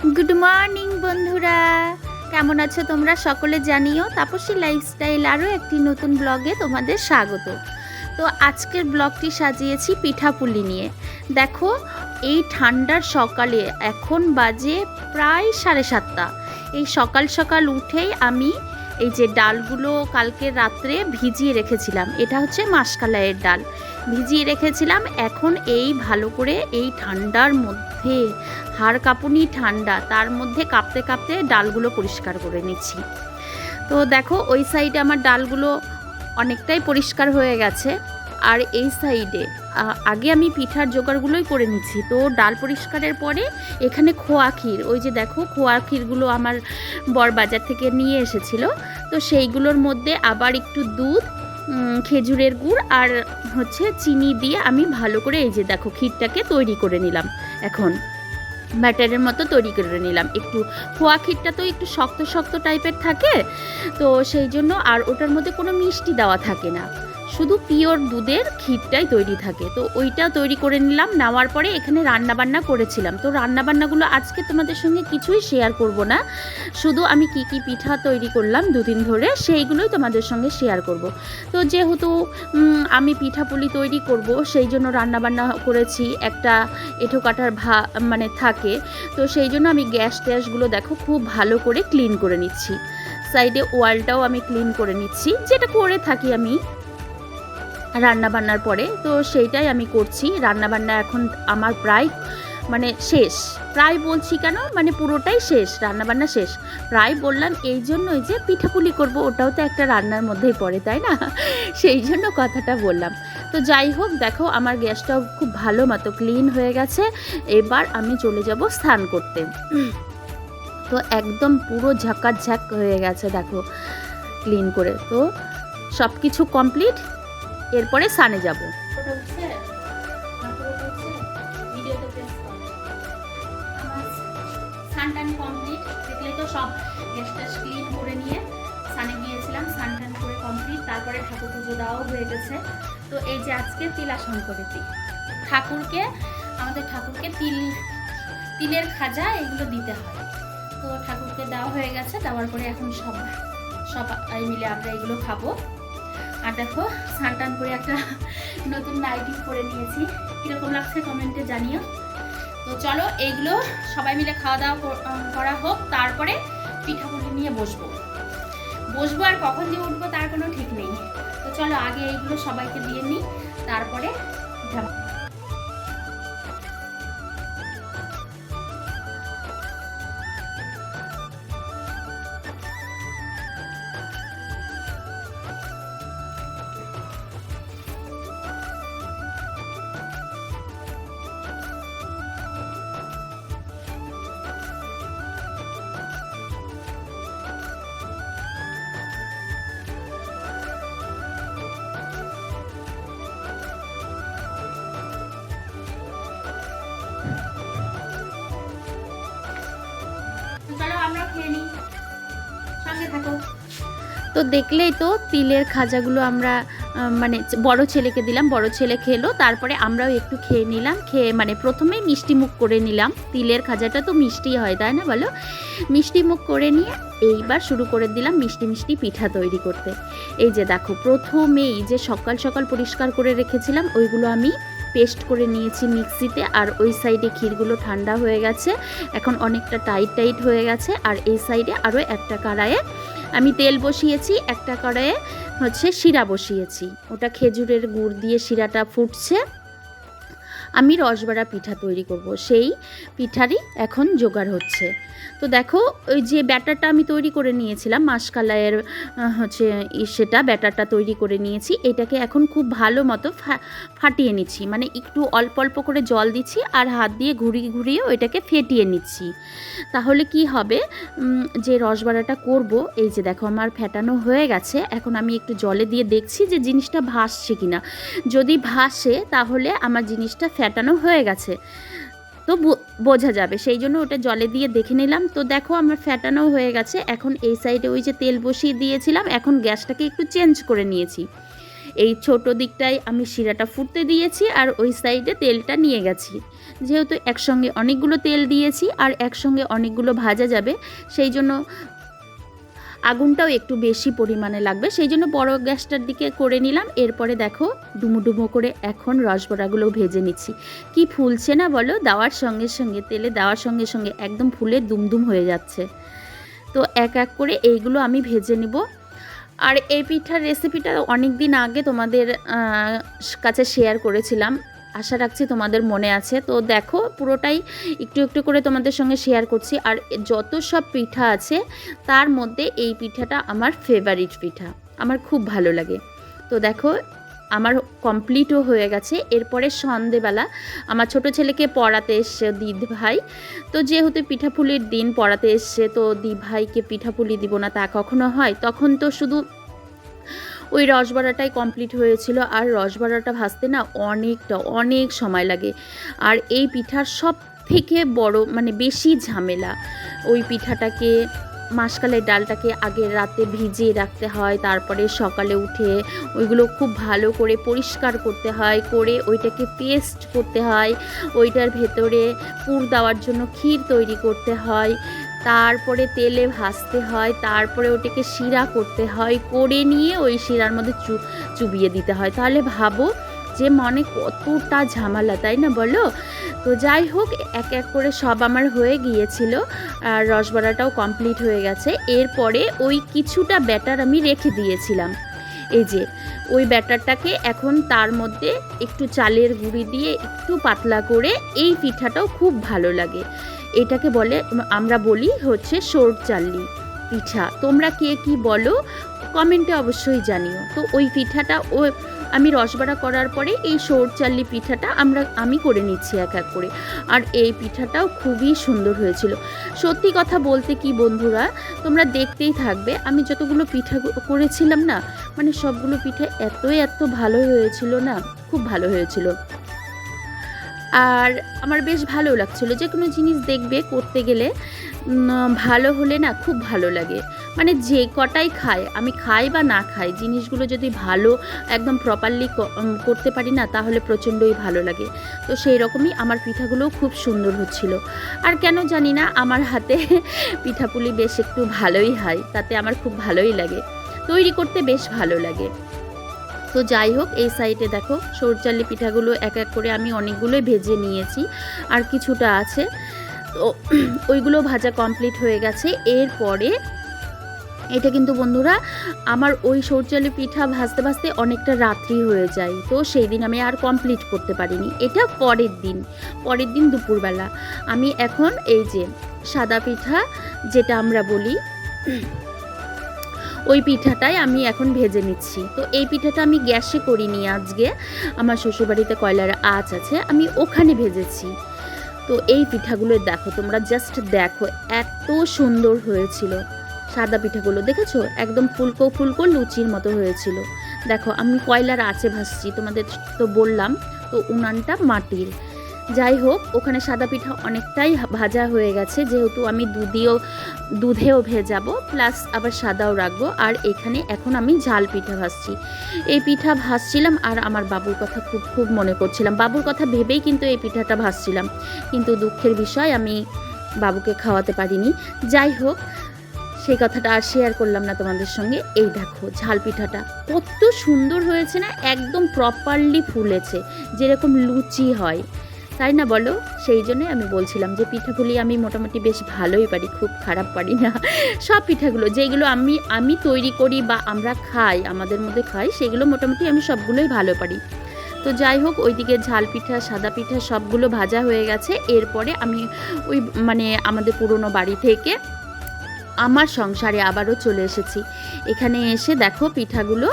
Good morning বন্ধুরা, কেমন আছো তোমরা? সকলে জানিও। তাপসী লাইফস্টাইল আরও একটি নতুন ব্লগে তোমাদের স্বাগত। তো আজকের ব্লগটি সাজিয়েছি পিঠাপুলি নিয়ে। দেখো, এই ঠান্ডার সকালে এখন বাজে প্রায় 7:30। এই সকাল সকাল উঠেই আমি এই যে ডালগুলো কালকে রাত্রে ভিজিয়ে রেখেছিলাম, এটা হচ্ছে মাসকলাইয়ের ডাল, ভিজিয়ে রেখেছিলাম। এখন এই ভালো করে এই ঠান্ডার মধ্যে, হাড় কাঁপুনি ঠান্ডা, তার মধ্যে কাঁপতে কাঁপতে ডালগুলো পরিষ্কার করে নিচ্ছি। তো দেখো, ওই সাইডে আমার ডালগুলো অনেকটাই পরিষ্কার হয়ে গেছে, আর এই সাইডে আগে আমি পিঠার জোগাড়গুলোই করে নিচ্ছি। তো ডাল পরিষ্কারের পরে এখানে খোয়া ক্ষীর, ওই যে দেখো খোয়া ক্ষীরগুলো আমার বর বাজার থেকে নিয়ে এসেছিল। তো সেইগুলোর মধ্যে আবার একটু দুধ, খেজুরের গুড় আর হচ্ছে চিনি দিয়ে আমি ভালো করে এই যে দেখো ক্ষীরটাকে তৈরি করে নিলাম। এখন ব্যাটারের মতো তৈরি করে নিলাম। একটু খোয়া ক্ষীরটা তো একটু শক্ত শক্ত টাইপের থাকে, তো সেই জন্য আর ওটার মধ্যে কোনো মিষ্টি দেওয়া থাকে না, শুধু পিওর দুধের ক্ষীরটাই তৈরি থাকে। তো ওইটা তৈরি করে নিলাম। নেওয়ার পরে এখানে রান্নাবান্না করেছিলাম। তো রান্নাবান্নাগুলো আজকে তোমাদের সঙ্গে কিছুই শেয়ার করব না, শুধু আমি কি কি পিঠা তৈরি করলাম দুদিন ধরে সেইগুলোই তোমাদের সঙ্গে শেয়ার করব। তো যেহেতু আমি পিঠাপুলি তৈরি করব, সেই জন্য রান্নাবান্না করেছি, একটা এঁঠো কাটার মানে থাকে। তো সেই জন্য আমি গ্যাস ট্যাসগুলো দেখো খুব ভালো করে ক্লিন করে নিচ্ছি। সাইডে ওয়ালটাও আমি ক্লিন করে নিচ্ছি, যেটা করে থাকি আমি রান্নাবান্নার পরে। তো সেইটাই আমি করছি। রান্নাবান্না এখন আমার প্রায় মানে শেষ, প্রায় বলছি কেন, মানে পুরোটাই শেষ, রান্নাবান্না শেষ। প্রায় বললাম এই জন্যই যে পিঠাপুলি করব, ওটাও তো একটা রান্নার মধ্যেই পড়ে, তাই না? সেই জন্য কথাটা বললাম। তো যাই হোক, দেখো আমার গ্যাসটাও খুব ভালো মতো ক্লিন হয়ে গেছে। এবার আমি চলে যাব স্নান করতে। তো একদম পুরো ঝাঁকাঝাঁক হয়ে গেছে দেখো ক্লিন করে। তো সব কিছু কমপ্লিট, এরপরে স্নানে যাব। স্নান কমপ্লিট, দেখলে তো সব গ্যাসটা ক্লিন করে নিয়ে স্নানে গিয়েছিলাম। স্নান করে কমপ্লিট, তারপরে ঠাকুর পুজো দেওয়াও হয়ে গেছে। তো এই যে আজকে তিলাসন করেছি ঠাকুরকে, আমাদের ঠাকুরকে তিলের খাজা এগুলো দিতে হয়। তো ঠাকুরকে দেওয়া হয়ে গেছে, দেওয়ার পরে এখন সবাই মিলে আমরা এগুলো খাবো। আর দেখো স্নান করে একটা নতুন নাইটি পরে নিয়েছি, কীরকম লাগছে কমেন্টে জানিও। তো চলো এইগুলো সবাই মিলে খাওয়া দাওয়া করা হোক, তারপরে পিঠাপুলি নিয়ে বসবো। আর কখন যে উঠবো তার কোনো ঠিক নেই। তো চলো আগে এইগুলো সবাইকে দিয়ে নিই, তারপরে যাবো। তো দেখলেই তো তিলের খাজাগুলো আমরা মানে বড় ছেলেকে দিলাম, বড় ছেলে খেলো, তারপরে আমরাও একটু খেয়ে নিলাম। খেয়ে মানে প্রথমেই মিষ্টি মুখ করে নিলাম। তিলের খাজাটা তো মিষ্টি হয়, তাই না বলো? মিষ্টি মুখ করে নিয়ে এইবার শুরু করে দিলাম মিষ্টি মিষ্টি পিঠা তৈরি করতে। এই যে দেখো, প্রথমেই যে সকাল সকাল পরিষ্কার করে রেখেছিলাম ওইগুলো আমি পেস্ট করে নিয়েছি মিক্সিতে। আর ওই সাইডে ক্ষীরগুলো ঠান্ডা হয়ে গেছে, এখন অনেকটা টাইট হয়ে গেছে। আর এই সাইডে আরও একটা কড়াইয়ে আমি তেল বসিয়েছি, একটা কড়াইয়ে হচ্ছে শিরা বসিয়েছি, ওটা খেজুরের গুড় দিয়ে শিরাটা ফুটছে। আমি রসবড়া পিঠা তৈরি করব, সেই পিঠারই এখন জোগাড় হচ্ছে। তো দেখো, ওই যে ব্যাটারটা আমি তৈরি করে নিয়েছিলাম মাসকলাইয়ের হচ্ছে সেটা ব্যাটারটা তৈরি করে নিয়েছি। এটাকে এখন খুব ভালো মতো ফাটিয়ে নিচ্ছি, মানে একটু অল্প অল্প করে জল দিচ্ছি আর হাত দিয়ে ঘুরিয়েও এটাকে ফেটিয়ে নিচ্ছি। তাহলে কি হবে, যে রসবড়াটা করব, এই যে দেখো আমার ফেটানো হয়ে গেছে। এখন আমি একটু জলে দিয়ে দেখছি যে জিনিসটা ভাসছে কিনা। যদি ভাসে তাহলে আমার জিনিসটা ফেটানো হয়ে গেছে, তো বোঝা যাবে, সেই জন্য ওটা জলে দিয়ে দেখে নিলাম। তো দেখো আমার ফেটানো হয়ে গেছে। এখন এই সাইডে ওই যে তেল বসিয়ে দিয়েছিলাম, এখন গ্যাসটাকে একটু চেঞ্জ করে নিয়েছি। এই ছোট দিকটায় আমি শিরাটা ফুটতে দিয়েছি আর ওই সাইডে তেলটা নিয়ে গেছি, যেহেতু একসঙ্গে অনেকগুলো তেল দিয়েছি আর একসঙ্গে অনেকগুলো ভাজা যাবে, সেই জন্য আগুনটাও একটু বেশি পরিমাণে লাগবে, সেই জন্য বড় গ্যাসটার দিকে করে নিলাম। এরপরে দেখো ডুমো ডুমো করে এখন রসবড়াগুলো ভেজে নিচ্ছি। কি ফুলছে না বলো, দেওয়ার সঙ্গে সঙ্গে, তেলে দেওয়ার সঙ্গে সঙ্গে একদম ফুলে দুমদুম হয়ে যাচ্ছে। তো এক এক করে এইগুলো আমি ভেজে নিব। আর এই পিঠার রেসিপিটা অনেক দিন আগে তোমাদের কাছে শেয়ার করেছিলাম, আশা রাখছি তোমাদের মনে আছে। তো দেখো পুরোটাই একটু একটু করে তোমাদের সঙ্গে শেয়ার করছি। আর যত সব পিঠা আছে তার মধ্যে এই পিঠাটা আমার ফেভারিট পিঠা, আমার খুব ভালো লাগে। তো দেখো আমার কমপ্লিটও হয়ে গেছে। এরপরে সন্ধেবেলা আমার ছোট ছেলেকে পড়াতে এসছে দিদি ভাই। তো যেহেতু পিঠাপুলির দিন পড়াতে এসছে, তো দি ভাইকে পিঠাপুলি দিব না তা কখনো হয়, তখন তো শুধু ওই রসবড়াটাই কমপ্লিট হয়েছিল। আর রসবড়াটা ভাজতে না অনেক সময় লাগে। আর এই পিঠার সব থেকে বড় মানে বেশি ঝামেলা, ওই পিঠাটাকে মাসকালের ডালটাকে আগের রাতে ভিজিয়ে রাখতে হয়, তারপরে সকালে উঠে ওইগুলো খুব ভালো করে পরিষ্কার করতে হয়, করে ওইটাকে পেস্ট করতে হয়, ওইটার ভেতরে পুর দেওয়ার জন্য ক্ষীর তৈরি করতে হয়, তারপরে তেলে ভাজতে হয়, তারপরে ওটাকে শিরা করতে হয়, করে নিয়ে ওই শিরার মধ্যে চুবিয়ে দিতে হয়। তাহলে ভাবো যে মনে কতটা ঝামেলা, তাই না বলো? তো যাই হোক এক এক করে সব আমার হয়ে গিয়েছিল আর রসবড়াটাও কমপ্লিট হয়ে গেছে। এরপরে ওই কিছুটা ব্যাটার আমি রেখে দিয়েছিলাম, এই যে ওই ব্যাটারটাকে এখন তার মধ্যে একটু চালের গুঁড়ি দিয়ে একটু পাতলা করে, এই পিঠাটাও খুব ভালো লাগে। এটাকে বলে, আমরা বলি হচ্ছে সর চাল্লি পিঠা। তোমরা কে কি বলো কমেন্টে অবশ্যই জানিও। তো ওই পিঠাটা আমি রসবড়া করার পরে এই সর চাল্লি পিঠাটা আমি করে নিচ্ছি এক এক করে। আর এই পিঠাটাও খুবই সুন্দর হয়েছিল। সত্যি কথা বলতে কি বন্ধুরা, তোমরা দেখতেই থাকবে, আমি যতগুলো পিঠা করেছিলাম না, মানে সবগুলো পিঠা এত ভালো হয়েছিল না, খুব ভালো হয়েছিল। আর আমার বেশ ভালো লাগছিল। যে কোনো জিনিস দেখবে করতে গেলে ভালো হলে না খুব ভালো লাগে। মানে যে কটাই আমি খাই বা না খাই, জিনিসগুলো যদি ভালো একদম প্রপারলি করতে পারি না, তাহলে প্রচণ্ডই ভালো লাগে। তো সেই রকমই আমার পিঠাগুলোও খুব সুন্দর হচ্ছিল। আর কেন জানি না আমার হাতে পিঠাপুলি বেশ একটু ভালোই হয়, তাতে আমার খুব ভালোই লাগে, তৈরি করতে বেশ ভালো লাগে। তো যাই হোক এই সাইডে দেখো সরচাল্লি পিঠাগুলো এক এক করে আমি অনেকগুলোই ভেজে নিয়েছি, আর কিছুটা আছে। তো ওইগুলো ভাজা কমপ্লিট হয়ে গেছে। এরপরে এটা কিন্তু বন্ধুরা আমার ওই সরচাল্লি পিঠা ভাজতে ভাজতে অনেকটা রাত্রি হয়ে যায়, তো সেই দিন আমি আর কমপ্লিট করতে পারিনি। এটা পরের দিন দুপুরবেলা আমি এখন এই যে সাদা পিঠা যেটা আমরা বলি, ওই পিঠাটাই আমি এখন ভেজে নিচ্ছি। তো এই পিঠাটা আমি গ্যাসে করিনি, আজকে আমার শ্বশুরবাড়িতে কয়লার আঁচ আছে, আমি ওখানে ভেজেছি। তো এই পিঠাগুলো দেখো তোমরা, জাস্ট দেখো এত সুন্দর হয়েছিল। সাদা পিঠাগুলো দেখেছো, একদম ফুলকো লুচির মতো হয়েছিল। দেখো আমি কয়লার আঁচে ভাজছি, তোমাদের তো বললাম। তো উনানটা মাটির। যাই হোক ওখানে সাদা পিঠা অনেকটাই ভাজা হয়ে গেছে, যেহেতু আমি দুধেও ভেজাবো প্লাস আবার সাদাও রাখবো। আর এখানে এখন আমি ঝাল পিঠা ভাজছি। এই পিঠা ভাজছিলাম আর আমার বাবুর কথা খুব মনে করছিলাম, বাবুর কথা ভেবেই কিন্তু এই পিঠাটা ভাজছিলাম। কিন্তু দুঃখের বিষয় আমি বাবুকে খাওয়াতে পারিনি। যাই হোক সেই কথাটা আর শেয়ার করলাম না তোমাদের সঙ্গে। এই দেখো ঝাল পিঠাটা কত সুন্দর হয়েছে না, একদম প্রপারলি ফুলেছে, যেরকম লুচি হয়, তাই না বলো? সেই জন্যই আমি বলছিলাম যে পিঠাপুলি আমি মোটামুটি বেশ ভালোই পারি, খুব খারাপ পারি না। সব পিঠাগুলো যেগুলো আমি তৈরি করি বা আমরা খাই, আমাদের মধ্যে খাই, সেগুলো মোটামুটি আমি সবগুলোই ভালো পারি। তো যাই হোক ওইদিকে ঝাল পিঠা সাদা পিঠা সবগুলো ভাজা হয়ে গেছে। এরপরে আমি ওই মানে আমাদের পুরনো বাড়ি থেকে আমার সংসারে আবারও চলে এসেছি। এখানে এসে দেখো পিঠাগুলো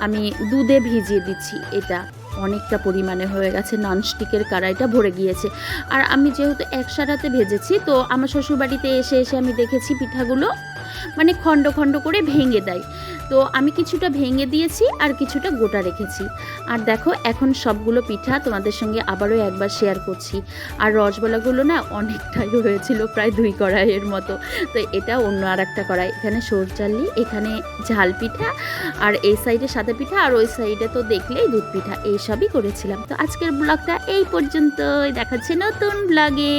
আমি দুধে ভিজিয়ে দিচ্ছি। এটা অনেকটা পরিমাণে হয়ে গেছে, ননস্টিকের কড়াইটা ভরে গিয়েছে। আর আমি যেহেতু একসাথে ভেজেছি, তো আমার শ্বশুরবাড়িতে এসে আমি দেখেছি পিঠাগুলো মানে খণ্ড খণ্ড করে ভেঙে দেয়। তো আমি কিছুটা ভেঙে দিয়েছি আর কিছুটা গোটা রেখেছি। আর দেখো এখন সবগুলো পিঠা তোমাদের সঙ্গে আবারও একবার শেয়ার করছি। আর রসগোল্লাগুলো না অনেকটাই হয়েছিল, প্রায় 2 কড়াইয়ের মতো। তো এটা অন্য আর একটা কড়াই, এখানে সরচাল্লি, এখানে ঝাল পিঠা, আর এই সাইডে সাদা পিঠা, আর ওই সাইডে তো দেখলেই দুধ পিঠা, এইসবই করেছিলাম। তো আজকের ব্লগটা এই পর্যন্তই, দেখাচ্ছে নতুন ব্লগে।